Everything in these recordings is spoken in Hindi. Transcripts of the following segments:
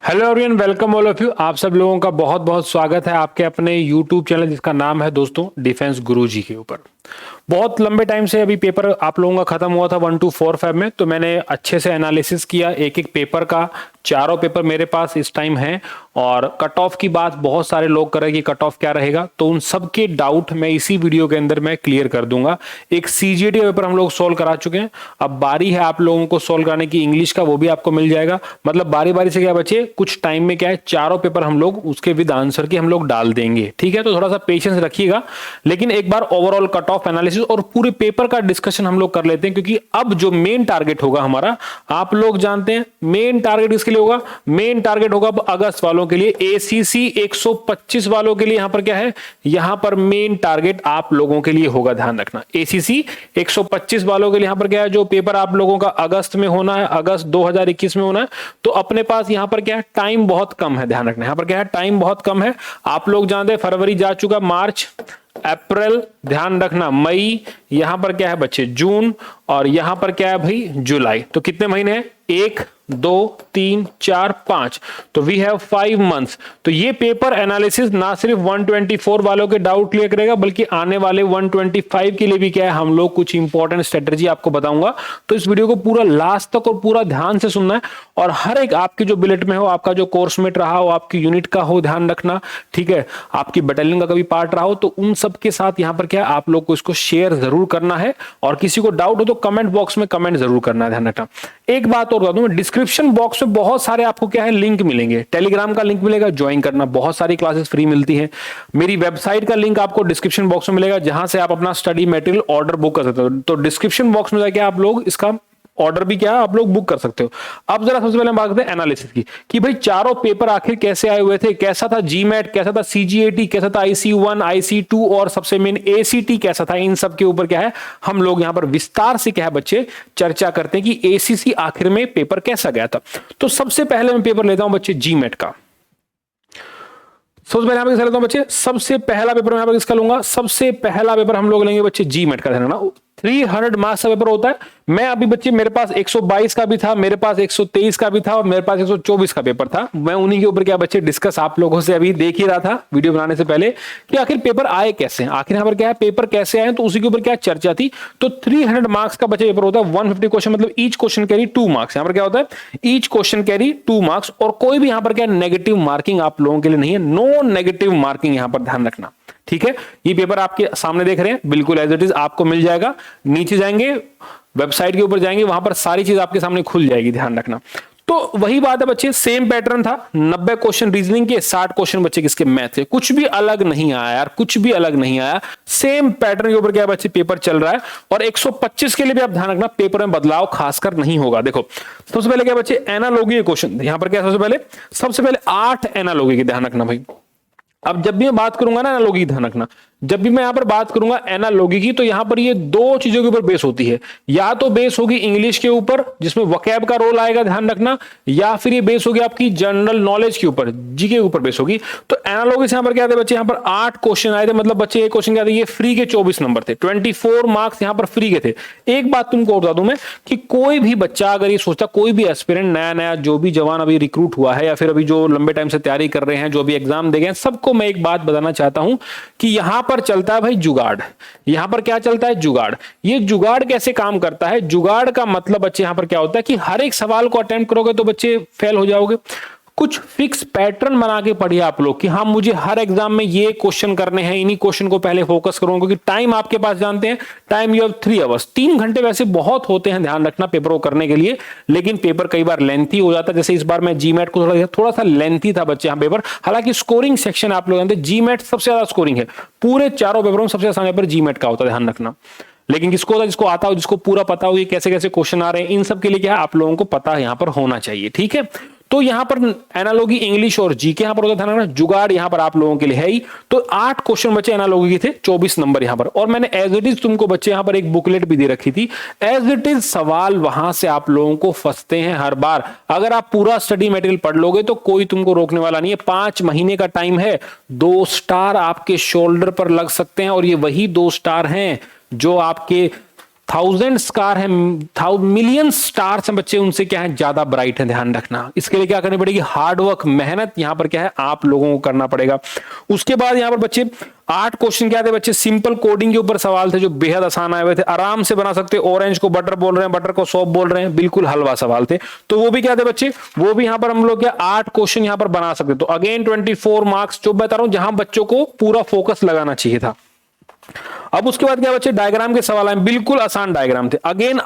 Hello everyone, welcome all of you. आप सब लोगों का बहुत बहुत स्वागत है आपके अपने यूट्यूब चैनल जिसका नाम है दोस्तों डिफेंस गुरुजी के ऊपर। बहुत लंबे टाइम से अभी पेपर आप लोगों का खत्म हुआ था 1 to 4 Feb में, तो मैंने अच्छे से एनालिसिस किया एक एक पेपर का। चारों पेपर मेरे पास इस टाइम हैं और कट ऑफ की बात बहुत सारे लोग कर रहे हैं कि कट ऑफ क्या रहेगा, तो उन सब के डाउट मैं इसी वीडियो के अंदर मैं क्लियर कर दूंगा। एक सीजीटी पेपर हम लोग सोल्व करा चुके हैं, अब बारी है आप लोगों को सोल्व कराने की इंग्लिश का, वो भी आपको मिल जाएगा। मतलब बारी बारी से क्या बचे, कुछ टाइम में क्या है चारों पेपर हम लोग उसके विद आंसर की हम लोग डाल देंगे, ठीक है। तो थोड़ा सा पेशेंस रखिएगा, लेकिन एक बार ओवरऑल कट ऑफ एनालिसिस और पूरे पेपर का डिस्कशन हम लोग कर लेते हैं, क्योंकि अब जो मेन टारगेट होगा हमारा, आप लोग जानते हैं मेन टारगेट किसके लिए होगा। मेन टारगेट होगा अगस्त वालों के लिए, एसीसी 125 वालों के लिए। यहां पर क्या है, यहां पर मेन टारगेट आप लोगों के लिए होगा, ध्यान रखना। एसीसी 125 वालों के लिए यहां पर क्या है, जो पेपर आप लोगों का अगस्त में होना है, अगस्त 2021 में होना है, तो अपने पास यहां पर क्या है, टाइम बहुत कम है। ध्यान रखना, यहां पर क्या है, टाइम बहुत कम है। आप लोग जानते हैं फरवरी जा चुका, मार्च, अप्रैल, ध्यान रखना मई, यहां पर क्या है बच्चे जून, और यहां पर क्या है भाई जुलाई। तो कितने महीने हैं, 1 2 3 4 5, तो वी हैव 5 मंथ्स। तो ये पेपर एनालिसिस ना सिर्फ 124 वालों के डाउट क्लियर करेगा, बल्कि आने वाले 125 के लिए भी क्या है, हम लोग कुछ इंपॉर्टेंट स्ट्रेटजी आपको बताऊंगा। तो इस वीडियो को पूरा लास्ट तक और पूरा ध्यान से सुनना है, और हर एक आपकी जो बिलेट में हो, आपका जो कोर्समेट रहा हो, आपकी यूनिट का हो, ध्यान रखना, ठीक है। आपकी बटालियन का कभी पार्ट रहा हो, तो उन सब के साथ यहां पर क्या है, आप लोग को इसको शेयर जरूर करना है, और किसी को डाउट हो तो कमेंट बॉक्स में कमेंट जरूर करना है, ध्यान रखना। एक बात और बता दूं, डिस्क्रिप्शन बॉक्स में बहुत सारे आपको क्या है लिंक मिलेंगे। टेलीग्राम का लिंक मिलेगा, ज्वाइन करना, बहुत सारी क्लासेस फ्री मिलती हैं। मेरी वेबसाइट का लिंक आपको डिस्क्रिप्शन बॉक्स में मिलेगा, जहां से आप अपना स्टडी मटेरियल ऑर्डर बुक कर सकते हो। तो डिस्क्रिप्शन बॉक्स में जाके आप लोग इसका ऑर्डर भी क्या है आप लोग बुक कर सकते हो। अब जरा सबसे पहले हम बात करते हैं एनालिसिस की, कि भाई चारों पेपर आखिर कैसे आए हुए थे, कैसा था जीमैट, कैसा था सीजीएटी, कैसा था IC1 IC2, और सबसे मेन एसीटी कैसा था। इन सब के ऊपर क्या है, हम लोग यहां पर विस्तार से क्या है बच्चे चर्चा करते हैं कि एसीसी आखिर में पेपर कैसा गया था। तो सबसे पहले मैं पेपर लेता हूं बच्चे जीमैट का। सबसे पहले यहां पर लेता हूं बच्चे, सबसे पहला पेपर मैं यहां पर किसका लूंगा, सबसे पहला पेपर हम लोग लेंगे बच्चे जीमैट का। ध्यान रखना 300 मार्क्स का पेपर होता है। मैं अभी बच्चे, मेरे पास 122 का भी था, मेरे पास 123 का भी था, और मेरे पास 124 का पेपर था। मैं उन्हीं के ऊपर क्या बच्चे डिस्कस आप लोगों से अभी देख ही रहा था वीडियो बनाने से पहले, कि आखिर पेपर आए कैसे हैं, आखिर यहां पर क्या है पेपर कैसे आए, तो उसी के ऊपर क्या चर्चा थी। तो 300 मार्क्स का बच्चे पेपर होता है, 150 क्वेश्चन, मतलब ईच क्वेश्चन कैरी 2 मार्क्स। यहां पर क्या होता है, ईच क्वेश्चन कैरी 2 मार्क्स, और कोई भी यहां पर क्या नेगेटिव मार्किंग आप लोगों के लिए नहीं है, नो नेगेटिव मार्किंग, यहां पर ध्यान रखना, ठीक है। ये पेपर आपके सामने देख रहे हैं, बिल्कुल एज इट इज आपको मिल जाएगा। नीचे जाएंगे, वेबसाइट के ऊपर जाएंगे, वहां पर सारी चीज आपके सामने खुल जाएगी, ध्यान रखना। तो वही बात है बच्चे, सेम पैटर्न था, 90 क्वेश्चन रीजनिंग के, 60 क्वेश्चन बच्चे किसके, मैथ के। कुछ भी अलग नहीं आया यार, कुछ भी अलग नहीं आया, सेम पैटर्न के ऊपर क्या बच्चे पेपर चल रहा है। और 125 के लिए भी आप ध्यान रखना, पेपर में बदलाव खासकर नहीं होगा। देखो सबसे पहले क्या बच्चे, एनालॉगी क्वेश्चन यहां पर क्या, सबसे पहले 8 एनालॉगी के, ध्यान रखना भाई। अब जब भी मैं बात करूंगा ना एनालॉगी, ध्यान रखना, जब भी मैं यहां पर बात करूंगा एनालॉगी की, तो यहां पर ये 2 चीजों के ऊपर बेस होती है। या तो बेस होगी इंग्लिश के ऊपर, जिसमें वोकैब का रोल आएगा, ध्यान रखना, या फिर ये बेस होगी आपकी जनरल नॉलेज के ऊपर, जी के ऊपर बेस होगी। तो एनालॉगी से यहां पर क्या थे बच्चे, यहां पर 8 क्वेश्चन आए थे, मतलब बच्चे ये क्वेश्चन क्या थे, ये फ्री के 24 नंबर थे, 24 मार्क्स यहां पर फ्री के थे। एक बात तुमको बता दूं मैं, कि कोई भी बच्चा अगर ये सोचता, कोई भी एस्पिरेंट नया नया जो भी जवान अभी रिक्रूट हुआ है, या फिर अभी जो लंबे टाइम से तैयारी कर रहे हैं, जो भी एग्जाम दे गए, सबको मैं एक बात बताना चाहता हूं, कि यहां पर चलता है भाई जुगाड़। यहां पर क्या चलता है, जुगाड़। ये जुगाड़ कैसे काम करता है, जुगाड़ का मतलब बच्चे यहां पर क्या होता है, कि हर एक सवाल को अटेम्प्ट करोगे तो बच्चे फेल हो जाओगे। कुछ फिक्स पैटर्न बना के पढ़िए आप लोग, कि हाँ मुझे हर एग्जाम में ये क्वेश्चन करने हैं, इन्हीं क्वेश्चन को पहले फोकस करूंगा, क्योंकि टाइम आपके पास जानते हैं, टाइम यू हैव 3 आवर्स, 3 घंटे वैसे बहुत होते हैं, ध्यान रखना, पेपर को करने के लिए। लेकिन पेपर कई बार लेंथी हो जाता है, जैसे इस बार मैं जीमैट को थोड़ा सा लेंथी था बच्चे यहाँ पेपर। हालांकि स्कोरिंग सेक्शन आप लोग जानते हैं, जीमैट सबसे ज्यादा स्कोरिंग है, पूरे चारों पेपरों में सबसे ज्यादा पेपर जीमैट का होता है, ध्यान रखना। लेकिन किसको होता है, जिसको आता हो, जिसको पूरा पता हो, ये कैसे कैसे क्वेश्चन आ रहे हैं, इन सब के लिए क्या है आप लोगों को पता यहां पर होना चाहिए, ठीक है। तो यहां पर एनालॉगी इंग्लिश और जी के यहां पर होता था ना, जुगाड़ यहां पर आप लोगों के लिए है ही। तो 8 क्वेश्चन बच्चे एनालॉगी के थे, 24 नंबर यहां पर। और मैंने एज इट इज तुमको बच्चे यहां पर एक बुकलेट भी दे रखी थी, एज इट इज सवाल वहां से आप लोगों को फंसते हैं हर बार। अगर आप पूरा स्टडी मटेरियल पढ़ लोगे तो कोई तुमको रोकने वाला नहीं है। 5 महीने का टाइम है, 2 स्टार आपके शोल्डर पर लग सकते हैं, और ये वही 2 स्टार हैं जो आपके थाउजेंड स्टार है, मिलियन स्टार्स हैं बच्चे, उनसे क्या है ज्यादा ब्राइट है, ध्यान रखना। इसके लिए क्या करनी पड़ेगी, हार्डवर्क, मेहनत यहां पर क्या है आप लोगों को करना पड़ेगा। उसके बाद यहां पर बच्चे 8 क्वेश्चन क्या थे बच्चे, सिंपल कोडिंग के ऊपर सवाल थे जो बेहद आसान आए हुए थे, आराम से बना सकते। ऑरेंज को बटर बोल रहे हैं, बटर को सॉप बोल रहे हैं, बिल्कुल हलवा सवाल थे। तो वो भी क्या थे बच्चे, वो भी यहां पर हम लोग क्या 8 क्वेश्चन यहां पर बना सकते। तो अगेन 24 मार्क्स, जो बता रहा हूं जहां बच्चों को पूरा फोकस लगाना चाहिए था। अब उसके बाद क्या बच्चे, डायग्राम के सवाल आए, बिल्कुल आसान डायग्राम थे। अगेन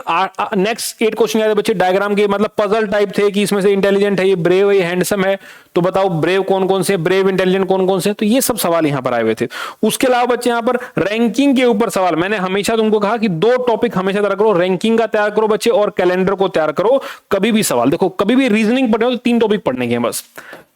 नेक्स्ट 8 क्वेश्चन आए बच्चे डायग्राम के, मतलब पजल टाइप थे कि इसमें से इंटेलिजेंट है ये, ब्रेव है ये, हैंडसम है, तो बताओ ब्रेव कौन कौन से, ब्रेव इंटेलिजेंट कौन कौन से। तो ये सब सवाल यहां पर आए हुए थे। उसके अलावा बच्चे यहां पर रैंकिंग के ऊपर सवाल, मैंने हमेशा तुमको कहा कि 2 टॉपिक हमेशा तैयार करो, रैंकिंग का तैयार करो बच्चे और कैलेंडर को तैयार करो। कभी भी सवाल देखो, कभी भी रीजनिंग पढ़ने हो तो 3 टॉपिक पढ़ने के, बस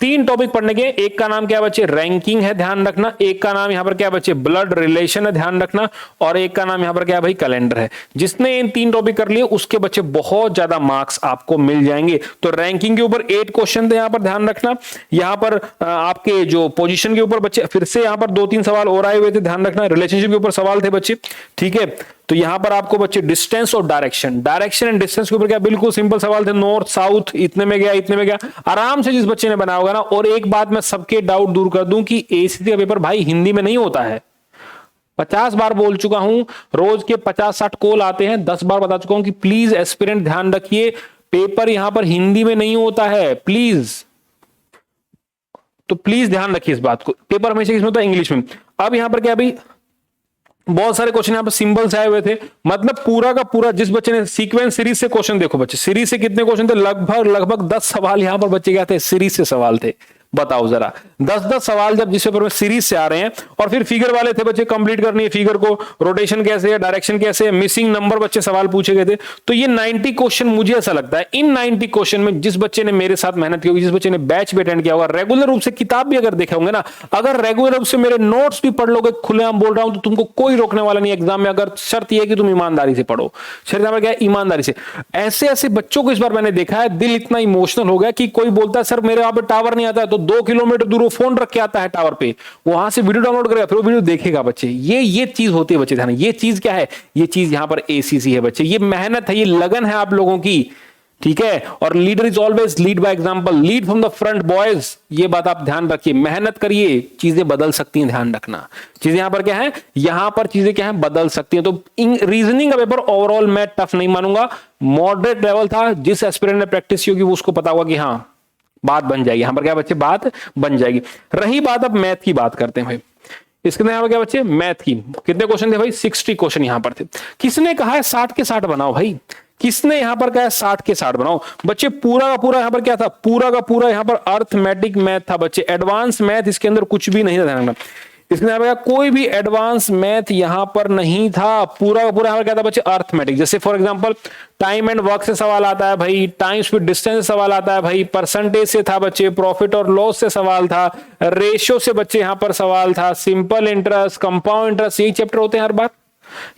3 टॉपिक पढ़ने के। एक का नाम क्या बच्चे, रैंकिंग है, ध्यान रखना। एक का नाम यहां पर क्या बच्चे, ब्लड रिलेशन है, ध्यान रखना। और एक का नाम यहां पर क्या भाई, कैलेंडर है। जिसने इन 3 टॉपिक कर लिए उसके बच्चे बहुत ज्यादा मार्क्स आपको मिल जाएंगे। तो रैंकिंग के ऊपर 8 क्वेश्चन थे यहां पर, ध्यान रखना। यहां पर आपके जो पोजीशन के ऊपर बच्चे फिर से यहां पर 2-3 सवाल और आए हुए थे, ध्यान रखना। रिलेशनशिप के ऊपर सवाल थे बच्चे, ठीक है। तो यहां पर आपको बच्चे डिस्टेंस और डायरेक्शन एंड डिस्टेंस के ऊपर क्या बिल्कुल सिंपल सवाल थे, नॉर्थ साउथ इतने में गया, इतने में गया, आराम से जिस बच्चे ने बनाया होगा ना। और एक बात मैं सबके डाउट दूर कर दूं कि एसीसी का पेपर भाई हिंदी में नहीं होता है। 50 बार बोल चुका हूं, रोज के 50-60 कॉल आते हैं, 10 बार बता चुका हूं कि प्लीज एस्पिरेंट ध्यान रखिए, पेपर यहां पर हिंदी में नहीं होता है, प्लीज। तो प्लीज ध्यान रखिए इस बात को, पेपर हमेशा किसमें होता है, इंग्लिश में। अब यहां पर क्या भाई, बहुत सारे क्वेश्चन यहां पर सिंबल्स आए हुए थे, मतलब पूरा का पूरा जिस बच्चे ने सीक्वेंस सीरीज से क्वेश्चन, देखो बच्चे सीरीज से कितने क्वेश्चन थे, लगभग 10 सवाल यहां पर बच्चे क्या थे, सीरीज से सवाल थे। बताओ जरा, 10-10 सवाल जब जिस पेपर में सीरीज से आ रहे हैं। और फिर फिगर वाले थे बच्चे, कंप्लीट करनी है फिगर को, रोटेशन कैसे है, डायरेक्शन कैसे है, मिसिंग नंबर बच्चे सवाल पूछे गए थे। तो ये 90 क्वेश्चन, मुझे ऐसा लगता है इन 90 क्वेश्चन में जिस बच्चे ने मेरे साथ मेहनत की होगी, जिस बच्चे ने बैच भी अटेंड किया होगा, रेगुलर रूप से किताब भी अगर देखे होंगे ना, अगर रेगुलर रूप से मेरे नोट्स भी पढ़ लोगे, खुलेआम बोल रहा हूं, तो तुमको कोई रोकने वाला नहीं एग्जाम में। अगर शर्त यह है कि तुम ईमानदारी से पढ़ो, शर्त क्या है, ईमानदारी से। ऐसे ऐसे बच्चों को इस बार मैंने देखा है, दिल इतना इमोशनल हो गया कि कोई बोलता है सर मेरे वहां पे टावर नहीं आता है, तो 2 किलोमीटर दूर फोन रख के आता है टावर पे, वहां से वीडियो डाउनलोड करेगा, फिर वो वीडियो देखेगा बच्चे। ये चीज होती है बच्चे, ध्यान। ये चीज क्या है, ये चीज यहां पर एसीसी है बच्चे, ये मेहनत है, ये लगन है आप लोगों की, ठीक है। और leader is always lead by example, lead from the front boys, ये बात आप ध्यान रखिए, मेहनत करिए, चीजें बदल सकती हैं, ध्यान रखना। चीजें यहां पर क्या है, यहां पर चीजें क्या है, बदल सकती हैं। तो रीजनिंग का पेपर ओवरऑल मैं टफ नहीं मानूंगा, मॉडरेट लेवल था। जिस एस्पिरेंट ने प्रैक्टिस की होगी वो उसको पता होगा कि हाँ बात बन जाएगी, यहां पर क्या बच्चे, बात बन जाएगी। रही बात अब मैथ की, बात करते हैं भाई। इसके यहां पर क्या बच्चे, मैथ की कितने क्वेश्चन थे भाई, 60 क्वेश्चन यहां पर थे। किसने कहा है 60 के 60 बनाओ भाई, किसने यहां पर कहा 60 के 60 बनाओ बच्चे। पूरा का पूरा यहां पर क्या था, पूरा का पूरा यहां पर अर्थमेटिक मैथ था बच्चे, एडवांस मैथ इसके अंदर कुछ भी नहीं था। इसके यहां पर कोई भी एडवांस मैथ यहां पर नहीं था, पूरा का पूरा यहां पर क्या था बच्चे, अर्थमेटिक। जैसे for example time and work से सवाल आता है भाई, टाइम स्पीड डिस्टेंस से सवाल आता है भाई, परसेंटेज से था बच्चे, प्रॉफिट और लॉस से सवाल था, रेशियो से बच्चे यहां पर सवाल था, सिंपल इंटरेस्ट, कंपाउंड इंटरेस्ट, यही चैप्टर होते हैं हर बार।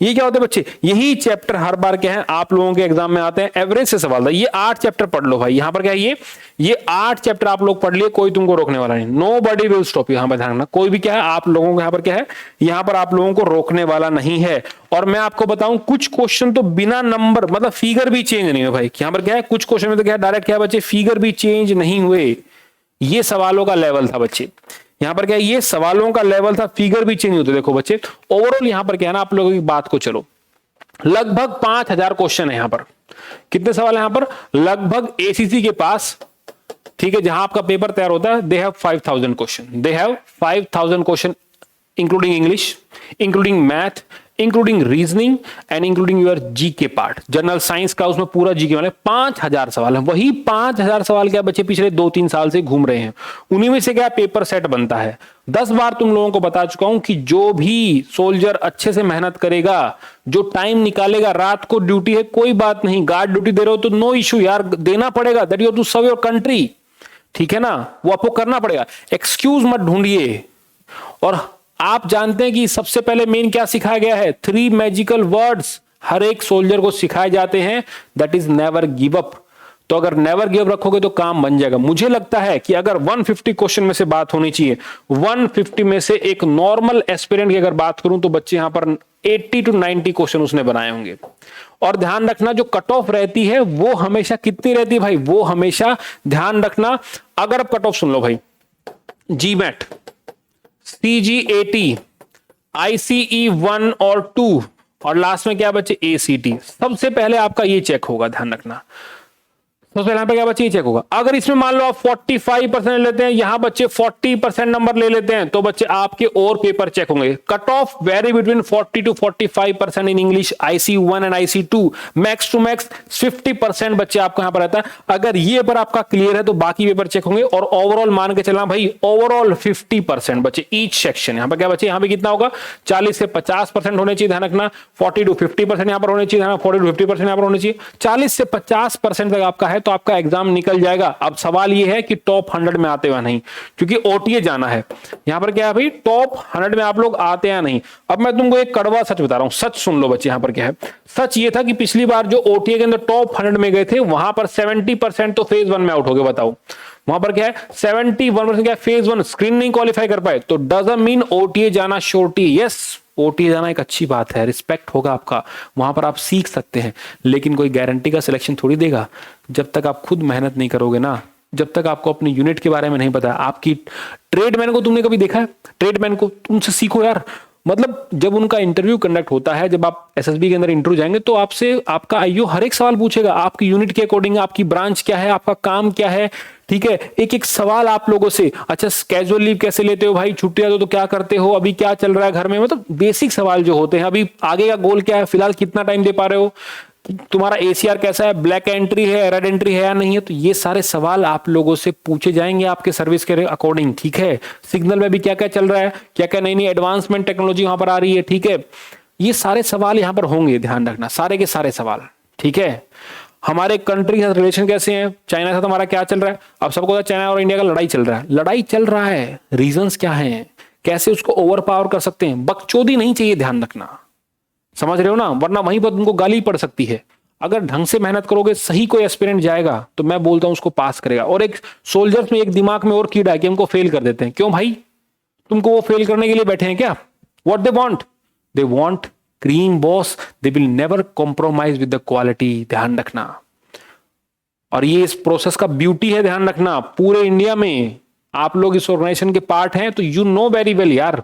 ये क्या होते हैं बच्चे, यही चैप्टर हर बार क्या है आप लोगों के एग्जाम में आते हैं। एवरेज से सवाल था, ये 8 चैप्टर पढ़ लो भाई, यहां पर क्या है, ये 8 चैप्टर आप लोग पढ़ लिए, कोई तुमको रोकने वाला नहीं, no buddy will stop you. यहां पर ध्यान रखना, कोई भी क्या है आप लोगों को यहां पर क्या है, यहां पर आप लोगों को रोकने वाला नहीं है। और मैं आपको बताऊं कुछ क्वेश्चन तो बिना नंबर, मतलब फिगर भी चेंज नहीं हुए भाई। यहां पर क्या है, कुछ क्वेश्चन में तो क्या है डायरेक्ट क्या है बच्चे, फिगर भी चेंज नहीं हुए। ये सवालों का लेवल था बच्चे, यहां पर क्या है, ये सवालों का लेवल था, फिगर भी चेंज होते। देखो बच्चे ओवरऑल यहां पर क्या है ना, आप लोगों की बात को चलो, लगभग 5000 क्वेश्चन है यहां पर। कितने सवाल है यहां पर, लगभग एसीसी के पास, ठीक है, जहां आपका पेपर तैयार होता है, they have 5000 question, they have 5000 question including English, including math, including reasoning and including your GK part. General science का उसमें पूरा जीके वाले 5000 सवाल है। वही 5000 सवाल क्या बच्चे पिछले 2-3 साल से घूम रहे हैं, उन्हीं में से क्या पेपर सेट बनता है। 10 बार तुम लोगों को बता चुका हूं कि जो भी सोल्जर अच्छे से मेहनत करेगा, जो टाइम निकालेगा, रात को ड्यूटी है कोई बात नहीं, गार्ड ड्यूटी दे रहे हो तो नो इश्यू यार, देना पड़ेगा, that you to serve your country, ठीक है ना, वो आपको करना पड़ेगा, एक्सक्यूज मत ढूंढिए। और आप जानते हैं कि सबसे पहले मेन क्या सिखाया गया है, 3 मैजिकल वर्ड्स हर एक सोल्जर को सिखाए जाते हैं, that is never give up. तो अगर नेवर गिव रखोगे तो काम बन जाएगा। मुझे लगता है कि अगर 150 क्वेश्चन में से बात होनी चाहिए, 150 में से एक नॉर्मल एस्पिरेंट की अगर बात करूं तो बच्चे यहां पर 80 to 90 क्वेश्चन उसने बनाए होंगे। और ध्यान रखना जो कट ऑफ रहती है वो हमेशा कितनी रहती है भाई, वो हमेशा ध्यान रखना, अगर आप कट ऑफ सुन लो भाई, जीमैट, CGAT, ICE 1 और 2 और लास्ट में क्या बच्चे ACT, सबसे पहले आपका ये चेक होगा, ध्यान रखना। सबसे पहले क्या बच्चे ये चेक होगा। अगर इसमें मान लो आप 45% लेते हैं, यहां बच्चे 40% नंबर ले लेते हैं, तो बच्चे आपके और पेपर चेक होंगे। Cut off very between 40 to 45% in English IC1 and IC2, max to max 50% बच्चे आपको यहां पर रहता है। अगर ये पेपर आपका क्लियर है तो बाकी पेपर चेक होंगे, और ओवरऑल मान के चलना भाई, ओवरऑल 50% बच्चे ईच सेक्शन। यहां पर क्या बच्चे, यहां पर कितना होगा, 40 से 50% होने चाहिए, ध्यान रखना। 40 to 50% यहां पर होने चाहिए, 40 to 50% यहां पर होने चाहिए। 40 से 50% तक आपका है तो आपका एग्जाम निकल जाएगा। अब सवाल ये है कि टॉप 100 में आते या नहीं, क्योंकि ओटीए जाना है। यहां पर क्या है भाई, टॉप 100 में आप लोग आते या नहीं। अब मैं तुमको एक कड़वा सच बता रहा हूं, सच सुन लो बच्चे। यहां पर क्या है, सच ये था कि पिछली बार जो ओटीए के अंदर टॉप 100 में गए थे, वहां पर 70% तो फेज 1 में आउट हो गए। बताओ वहां पर क्या है, 71% क्या है, फेज 1 स्क्रीन नहीं क्वालिफाई कर पाए। तो डजंट मीन ओटीए जाना श्योरिटी। यस, ओटीए जाना एक अच्छी बात है, रिस्पेक्ट होगा आपका, वहां पर आप सीख सकते हैं, लेकिन कोई गारंटी का सिलेक्शन थोड़ी देगा। जब तक आप खुद मेहनत नहीं करोगे ना, जब तक आपको अपनी यूनिट के बारे में नहीं पता। आपकी ट्रेडमैन को तुमने कभी देखा है, ट्रेडमैन को तुमसे सीखो यार। मतलब जब उनका इंटरव्यू कंडक्ट होता है, जब आप एसएसबी के अंदर इंटरव्यू जाएंगे, तो आपसे आपका आईओ हर एक सवाल पूछेगा, आपकी यूनिट के अकॉर्डिंग, आपकी ब्रांच क्या है, आपका काम क्या है, ठीक है। एक एक सवाल आप लोगों से, अच्छा कैजुअल लीव कैसे लेते हो भाई, छुट्टियां तो क्या करते हो, अभी क्या चल रहा है घर में, मतलब बेसिक सवाल जो होते हैं। अभी आगे का गोल क्या है, फिलहाल कितना टाइम दे पा रहे हो, तुम्हारा एसीआर कैसा है, ब्लैक एंट्री है, रेड एंट्री है या नहीं है। तो ये सारे सवाल आप लोगों से पूछे जाएंगे आपके सर्विस के अकॉर्डिंग, ठीक है। सिग्नल में भी क्या क्या चल रहा है, क्या क्या नई नई एडवांसमेंट टेक्नोलॉजी वहां पर आ रही है, ठीक है। ये सारे सवाल यहां पर होंगे, ध्यान रखना, सारे के सारे सवाल, ठीक है। हमारे कंट्री के रिलेशन कैसे हैं, चाइना से हमारा क्या चल रहा है। अब सबको पता है चाइना और इंडिया का लड़ाई चल रहा है, लड़ाई चल रहा है, रीजंस क्या है, कैसे उसको ओवर पावर कर सकते हैं। बकचोदी नहीं चाहिए, ध्यान रखना, समझ रहे हो ना, वरना वहीं पर तुमको गाली पड़ सकती है। अगर ढंग से मेहनत करोगे, सही कोई एस्पिरेंट जाएगा तो मैं बोलता हूं उसको पास करेगा। और एक सोल्जर्स में एक दिमाग में और कीड़ा है कि हमको फेल कर देते हैं। क्यों भाई, तुमको वो फेल करने के लिए बैठे हैं क्या। What they want cream boss, they will never compromise with the quality, ध्यान रखना। और ये इस प्रोसेस का ब्यूटी है, ध्यान रखना। पूरे इंडिया में आप लोग इस ऑर्गेनाइजेशन के पार्ट हैं, तो यू नो वेरी वेल यार,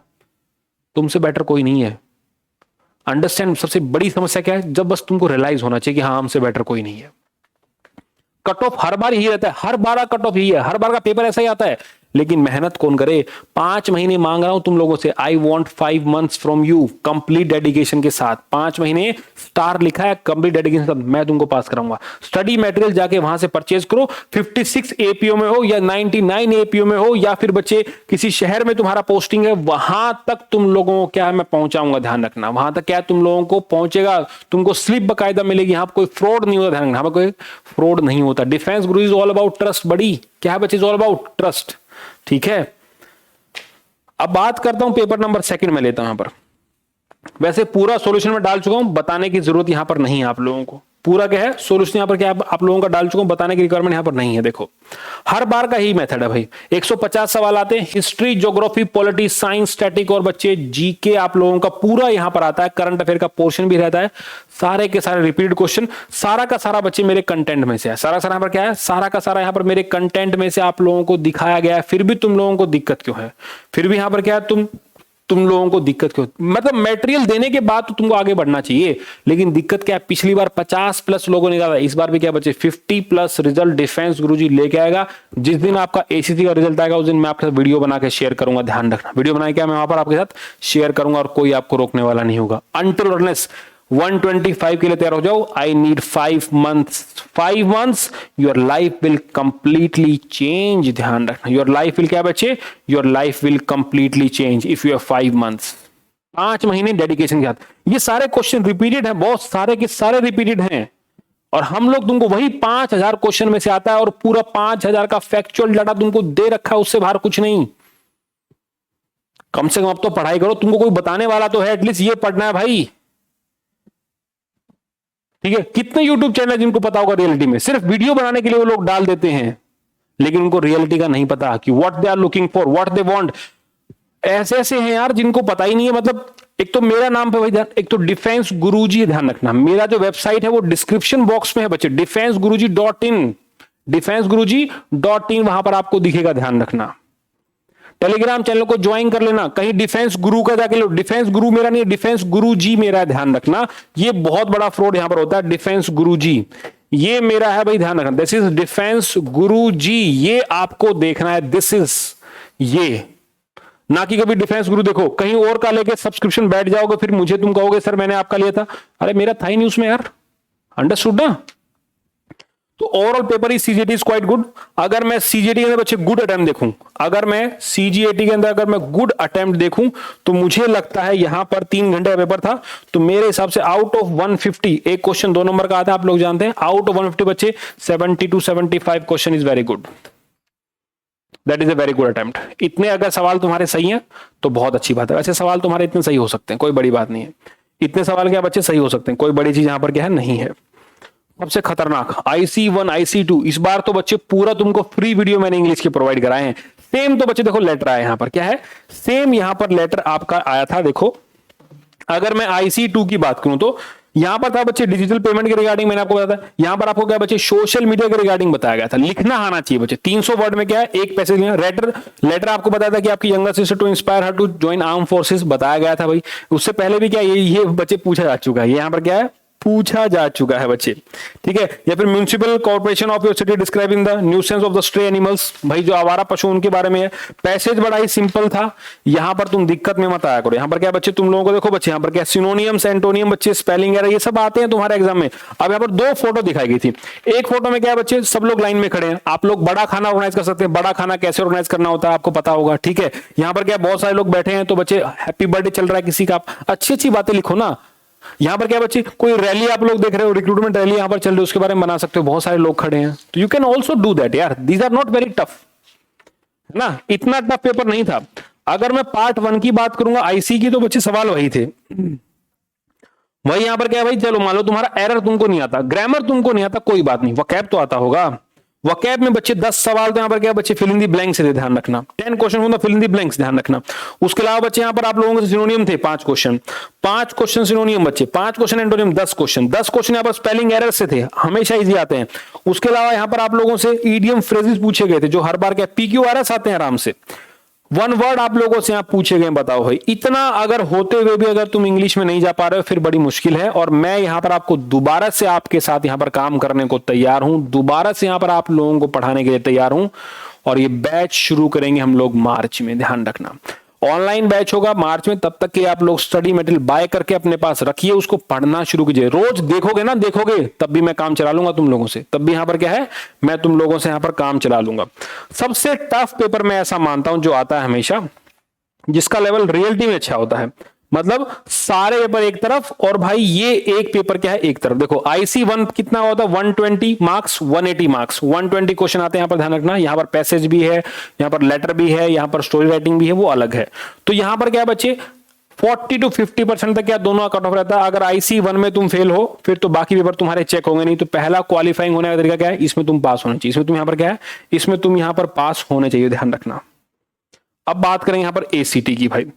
तुमसे बेटर कोई नहीं है। अंडरस्टैंड, सबसे बड़ी समस्या क्या है, जब बस तुमको रियलाइज होना चाहिए कि हाँ हमसे बेटर कोई नहीं है। कट ऑफ हर बार यही रहता है, हर बार का कट ऑफ यही है, हर बार का पेपर ऐसा ही आता है, लेकिन मेहनत कौन करे। 5 महीने मांग रहा हूं तुम लोगों से, I want 5 months from you, complete dedication के साथ। 5 महीने स्टार लिखा है, कंप्लीट डेडिकेशन के साथ मैं तुमको पास कराऊंगा। स्टडी मटेरियल जाके वहां से परचेज करो, 56 एपीओ में हो या 99 एपीओ में हो, या फिर बच्चे किसी शहर में तुम्हारा पोस्टिंग है, वहां तक तुम लोगों को क्या है मैं पहुंचाऊंगा, ध्यान रखना। वहां तक क्या तुम लोगों को पहुंचेगा, तुमको स्लिप बकायदा मिलेगी। यहाँ पर कोई फ्रॉड नहीं होता, ध्यान रखना, यहाँ पर कोई फ्रॉड नहीं होता। Defence Guru is all about trust बड़ी, क्या है बच्चे, इज ऑल अबाउट ट्रस्ट, ठीक है। अब बात करता हूं पेपर नंबर 2 में लेता हूं। यहां पर वैसे पूरा सॉल्यूशन में डाल चुका हूं, बताने की जरूरत यहां पर नहीं है आप लोगों को। पूरा क्या है सॉल्यूशन यहां पर क्या आप लोगों का डाल चुका हूं, बताने की रिक्वायरमेंट यहां पर नहीं है। देखो हर बार का ही मेथड है भाई, 150 सवाल आते हैं, history, geography, polity, science, static और बच्चे जीके आप लोगों का पूरा यहां पर आता है। करंट अफेयर का पोर्शन भी रहता है, सारे के सारे रिपीट क्वेश्चन, सारा का सारा बच्चे मेरे कंटेंट में से है। सारा सारा यहां पर क्या है, सारा का सारा यहां पर मेरे कंटेंट में से आप लोगों को दिखाया गया है। फिर भी तुम लोगों को दिक्कत क्यों है, फिर भी यहां पर क्या है, तुम लोगों को दिक्कत क्यों, मतलब मटेरियल देने के बाद तो तुमको आगे बढ़ना चाहिए, लेकिन दिक्कत क्या है, पिछली बार 50+ लोगों ने निकाला, इस बार भी क्या बच्चे 50+ रिजल्ट डिफेंस गुरुजी लेके आएगा। जिस दिन आपका एसीसी का रिजल्ट आएगा उस दिन मैं आपके साथ वीडियो बना के शेयर करूंगा, ध्यान रखना। वीडियो बनाए क्या मैं वहां पर आपके साथ शेयर करूंगा और कोई आपको रोकने वाला नहीं होगा। अनटिल अनलेस 125 के लिए तैयार हो जाओ, I need 5 months। 5 months your life will completely change, ध्यान रखना। योर लाइफ विल क्या बच्चे, your life will completely change if you have 5 months। 5 महीने डेडिकेशन के साथ। ये सारे क्वेश्चन रिपीटेड है, बहुत सारे के सारे रिपीटेड हैं, और हम लोग तुमको वही 5000 क्वेश्चन में से आता है, और पूरा 5000 का फैक्चुअल डाटा तुमको दे रखा है, उससे बाहर कुछ नहीं। कम से कम अब तो पढ़ाई करो, तुमको कोई बताने वाला तो है, एटलीस्ट ये पढ़ना है भाई, ठीक है। कितने YouTube चैनल जिनको पता होगा रियलिटी में सिर्फ वीडियो बनाने के लिए वो लोग डाल देते हैं, लेकिन उनको रियलिटी का नहीं पता कि what they are looking for, what they want. ऐसे ऐसे हैं यार जिनको पता ही नहीं है। मतलब एक तो मेरा नाम पे भाई ध्यान, एक तो डिफेंस गुरुजी ध्यान रखना, मेरा जो वेबसाइट है वो डिस्क्रिप्शन बॉक्स में है बच्चे, defenseguruji.in, defenseguruji.in, वहां पर आपको दिखेगा, ध्यान रखना। टेलीग्राम चैनल को ज्वाइन कर लेना, कहीं डिफेंस गुरु का जाके लो, डिफेंस गुरु मेरा नहीं है, डिफेंस गुरु जी मेरा है, ध्यान रखना। ये बहुत बड़ा फ्रॉड यहां पर होता है, डिफेंस गुरु जी ये मेरा है भाई, ध्यान रखना। दिस इज डिफेंस गुरु जी, ये आपको देखना है, दिस इज ये, ना कि कभी डिफेंस गुरु देखो कहीं और का लेके सब्सक्रिप्शन बैठ जाओगे, फिर मुझे तुम कहोगे सर मैंने आपका लिया था, अरे मेरा था ही नहीं उसमें यार, अंडरस्टूड ना। तो overall paper is CGAT is quite good. अगर मैं सीजीएटी के अंदर बच्चे गुड अटेम्प्ट देखूं, अगर मैं सीजीएटी के अंदर अगर मैं गुड अटेम्प्ट देखूं, तो मुझे लगता है यहां पर 3 घंटे का पेपर था, तो मेरे हिसाब से आउट ऑफ 150 एक क्वेश्चन 2 नंबर का आता है, आप लोग जानते हैं, आउट ऑफ 150 बच्चे 70 to 75 question is very good, that is a very good attempt. इतने अगर सवाल तुम्हारे सही हैं तो बहुत अच्छी बात है, वैसे सवाल तुम्हारे इतने सही हो सकते हैं, कोई बड़ी बात नहीं है, इतने सवाल क्या बच्चे सही हो सकते हैं, कोई बड़ी चीज यहां पर क्या है नहीं है। सबसे खतरनाक IC1 IC2, इस बार तो बच्चे पूरा तुमको फ्री वीडियो मैंने इंग्लिश के प्रोवाइड कराए हैं। सेम तो बच्चे देखो लेटर आया यहां पर, क्या है सेम यहां पर लेटर आपका आया था, देखो अगर मैं IC2 की बात करूं तो यहां पर था बच्चे डिजिटल पेमेंट के रिगार्डिंग, मैंने आपको बताया था, यहां पर आपको क्या बच्चे सोशल मीडिया के रिगार्डिंग बताया गया था, लिखना आना चाहिए बच्चे, 300 वर्ड में क्या है एक पैसेज लेटर आपको बताया था कि आपकी younger sister to inspire her to join arm forces बताया गया था भाई। उससे पहले भी क्या ये बच्चे पूछा जा चुका है, यहां पर क्या है पूछा जा चुका है बच्चे, ठीक है। या फिर municipal corporation of your city describing the nuisance of the stray animals, भाई जो आवारा पशु उनके बारे में है। पैसेज बड़ा ही सिंपल था, यहां पर तुम दिक्कत में मत आया करो। यहां पर क्या बच्चे तुम लोगों को देखो बच्चे, यहां पर क्या सिनोनियम्स एंटोनियम बच्चे स्पेलिंग एरर ये सब आते हैं तुम्हारे एग्जाम में। अब यहां पर 2 फोटो दिखाई गई थी, एक फोटो में क्या बच्चे सब लोग लाइन में खड़े हैं, आप लोग बड़ा खाना ऑर्गेनाइज कर सकते हैं, बड़ा खाना कैसे ऑर्गेनाइज करना होता है आपको पता होगा, ठीक है। यहां पर क्या बहुत सारे लोग बैठे हैं, तो बच्चे हैप्पी बर्थडे चल रहा है किसी का, अच्छी अच्छी बातें लिखो ना। यहां पर क्या बच्चे कोई रैली आप लोग देख रहे हो, रिक्रूटमेंट रैली यहां पर चल रही है, उसके बारे में बना सकते हो, बहुत सारे लोग खड़े हैं, तो you can also do that यार, these are not very tough ना, इतना टफ पेपर नहीं था। अगर मैं पार्ट 1 की बात करूंगा आईसी की, तो बच्चे सवाल वही थे, वही यहां पर क्या है भाई, चलो मान लो तुम्हारा एरर तुमको नहीं आता, ग्रामर तुमको नहीं आता, कोई बात नहीं, वकैब तो आता होगा। वकैब में बच्चे 10 सवाल, तो यहां पर क्या बच्चे फिल इन दी ब्लैंक्स से ध्यान रखना, 10 क्वेश्चन होगा फिल इन दी ब्लैंक्स ध्यान रखना। उसके अलावा बच्चे यहां पर आप लोगों के सिनोनियम थे 5 क्वेश्चन सिनोनियम बच्चे, 5 क्वेश्चन एंटोनियम 10 क्वेश्चन यहां पर स्पेलिंग एरर से थे, हमेशा इजी आते हैं। उसके अलावा यहां पर आप लोगों से ईडियम फ्रेजेस पूछे गए थे, जो हर बार क्या PQRS आते हैं आराम से, 1 वर्ड आप लोगों से यहां पूछे गए, बताओ भाई इतना अगर होते हुए भी अगर तुम इंग्लिश में नहीं जा पा रहे हो, फिर बड़ी मुश्किल है। और मैं यहां पर आपको दोबारा से आपके साथ यहां पर काम करने को तैयार हूं, दोबारा से यहां पर आप लोगों को पढ़ाने के लिए तैयार हूं, और ये बैच शुरू करेंगे हम लोग मार्च में, ध्यान रखना ऑनलाइन बैच होगा मार्च में, तब तक के आप लोग स्टडी मटेरियल बाय करके अपने पास रखिए, उसको पढ़ना शुरू कीजिए, रोज देखोगे ना, देखोगे तब भी मैं काम चला लूंगा तुम लोगों से, तब भी यहां पर क्या है मैं तुम लोगों से यहां पर काम चला लूंगा। सबसे टफ पेपर मैं ऐसा मानता हूं जो आता है हमेशा, जिसका लेवल रियलिटी में अच्छा होता है, मतलब सारे पेपर एक तरफ, और भाई ये एक पेपर क्या है एक तरफ। देखो IC1 कितना होता है 120 मार्क्स 180 मार्क्स, 120 क्वेश्चन आते हैं, यहां पर ध्यान रखना, यहां पर पैसेज भी है, यहां पर लेटर भी है, यहां पर स्टोरी राइटिंग भी है, वो अलग है। तो यहां पर क्या बच्चे 40 to 50% तक क्या दोनों का कट ऑफ रहता है। अगर IC1 में तुम फेल हो, फिर तो बाकी पेपर तुम्हारे चेक होंगे नहीं। तो पहला क्वालिफाइंग होने का तरीका क्या है, इसमें तुम पास होने चाहिए, इसमें तुम यहां पर क्या है, इसमें तुम यहां पर पास होने चाहिए, ध्यान रखना। अब बात करें यहां पर ACT की, भाई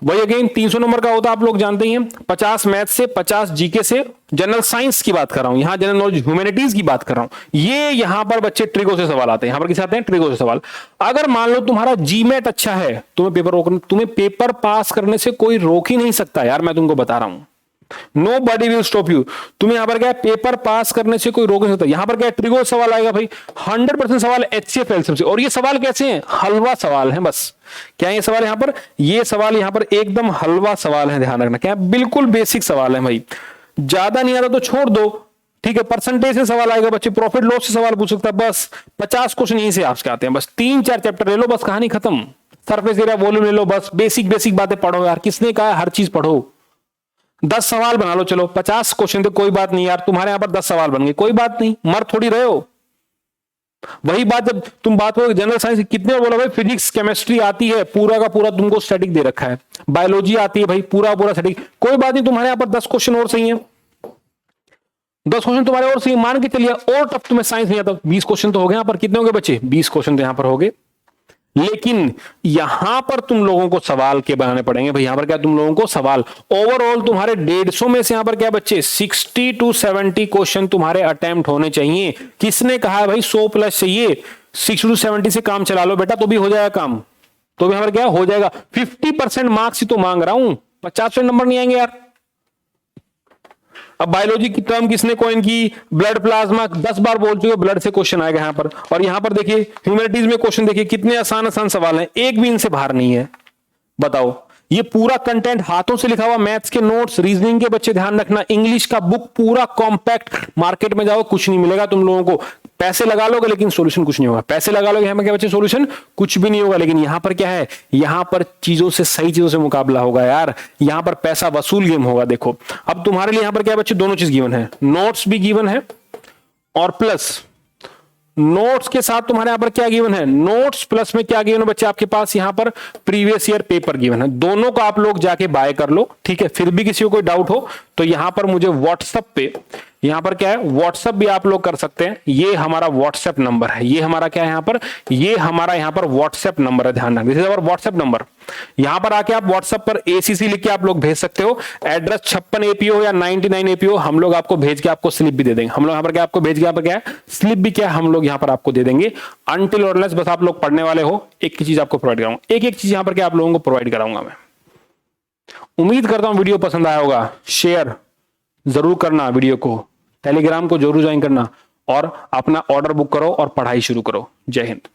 वही अगेन 300 नंबर का होता है, आप लोग जानते ही हैं, 50 मैथ से, 50 जीके से, जनरल साइंस की बात कर रहा हूं, यहां जनरल नॉलेज ह्यूमैनिटीज की बात कर रहा हूं। ये यहां पर बच्चे ट्रिगो से सवाल आते हैं, यहां पर किसे आते हैं ट्रिगो से सवाल। अगर मान लो तुम्हारा जीमेट अच्छा है, तुम्हें पेपर पास करने से कोई रोक ही नहीं सकता यार, मैं तुमको बता रहा हूं, nobody will stop you. तुम्हें यहां पर क्या पेपर पास करने से कोई रोक नहीं सकता। यहां पर क्या ट्रिगो सवाल आएगा भाई, 100% सवाल HCF एलसीएम से, और ये सवाल कैसे हैं, हलवा सवाल है बस। क्या ये सवाल यहां पर, ये सवाल यहां पर एकदम हलवा सवाल है, ध्यान रखना, क्या बिल्कुल बेसिक सवाल है भाई, ज्यादा नहीं आता तो छोड़ दो, ठीक है। परसेंटेज से सवाल आएगा बच्चे, प्रॉफिट लॉस से सवाल पूछ सकता है, बस 50 क्वेश्चन यहीं से आपके आते हैं, बस 3-4 चैप्टर ले लो, बस कहानी खत्म। सरफेस एरिया वॉल्यूम ले लो, बस बेसिक बातें पढ़ो यार, किसने कहा हर चीज पढ़ो। 10 सवाल बना लो, चलो 50 क्वेश्चन थे, कोई बात नहीं यार, तुम्हारे यहां पर 10 सवाल बन गए, कोई बात नहीं, मर थोड़ी रहे हो। वही बात जब तुम बात करो जनरल साइंस, कितने बोलो भाई फिजिक्स केमिस्ट्री आती है, पूरा का पूरा तुमको स्टैटिक दे रखा है, बायोलॉजी आती है भाई पूरा स्टैटिक, कोई बात नहीं, तुम्हारे यहां पर 10 क्वेश्चन और सही है, 10 क्वेश्चन तुम्हारे और सही, मान के चलिए और टफ तुम्हें साइंस नहीं आता, 20 क्वेश्चन तो हो गए, यहां पर कितने हो गए बच्चे 20 क्वेश्चन तो यहां पर हो गए। लेकिन यहां पर तुम लोगों को सवाल के बनाने पड़ेंगे भाई। यहां पर क्या तुम लोगों को सवाल, ओवरऑल तुम्हारे 150 में से यहां पर क्या बच्चे 60 to 70 क्वेश्चन तुम्हारे अटेम्प्ट होने चाहिए। किसने कहा है भाई 100 प्लस चाहिए? 60 to 70 से काम चला लो बेटा, तो भी हो जाएगा काम, तो भी हमारा क्या हो जाएगा। 50% मार्क्स ही तो मांग रहा हूं, 50% नंबर नहीं आएंगे यार। अब बायोलॉजी की टर्म किसने कॉइन की? ब्लड प्लाज्मा, 10 बार बोल चुके, ब्लड से क्वेश्चन आएगा यहां पर। और यहां पर देखिए ह्यूमैनिटीज में क्वेश्चन देखिए कितने आसान आसान सवाल हैं, एक भी इनसे बाहर नहीं है। बताओ, ये पूरा कंटेंट हाथों से लिखा हुआ, मैथ्स के नोट्स, रीजनिंग के बच्चे ध्यान रखना, इंग्लिश का बुक पूरा कॉम्पैक्ट। मार्केट में जाओ कुछ नहीं मिलेगा तुम लोगों को, पैसे लगा लोगे लेकिन सॉल्यूशन कुछ नहीं होगा। पैसे लगा लोगे, यहां क्या बच्चे सॉल्यूशन कुछ भी नहीं होगा। लेकिन यहां पर क्या है, यहां पर चीजों से, सही चीजों से मुकाबला होगा यार। यहां पर पैसा वसूल गेम होगा। देखो अब तुम्हारे लिए यहां पर क्या बच्चे, दोनों चीज गिवन है, नोट्स भी गिवन है और प्लस नोट्स के साथ तुम्हारे यहां पर क्या गिवन है, नोट्स प्लस में क्या गिवन है बच्चे आपके पास यहां पर प्रीवियस ईयर पेपर गिवन है। दोनों को आप लोग जाके बाय कर लो, ठीक है। फिर भी किसी को कोई डाउट हो तो यहां पर मुझे व्हाट्सएप पे, यहां पर क्या है व्हाट्सएप भी आप लोग कर सकते हैं। ये हमारा व्हाट्सएप नंबर है, ये हमारा क्या है यहां पर, ये हमारा यहां पर व्हाट्सएप नंबर है, ध्यान रखना। This is our WhatsApp number. यहां पर आके आप व्हाट्सएप पर एसीसी लिख के आप लोग भेज सकते हो। एड्रेस 56 एपीओ या 99 एपीओ, हम लोग आपको भेज के आपको स्लिप भी दे देंगे। हम लोग यहां पर क्या आपको भेज के यहां पर क्या है स्लिप भी क्या हम लोग यहां पर आपको दे देंगे। अनटिल और अनलेस बस आप लोग पढ़ने वाले हो, एक चीज आपको प्रोवाइड कराऊंगा, एक एक चीज यहां पर क्या आप लोगों को प्रोवाइड कराऊंगा मैं। उम्मीद करता हूं वीडियो पसंद आया होगा। शेयर जरूर करना वीडियो को, टेलीग्राम को जरूर ज्वाइन करना और अपना ऑर्डर बुक करो और पढ़ाई शुरू करो। जय हिंद।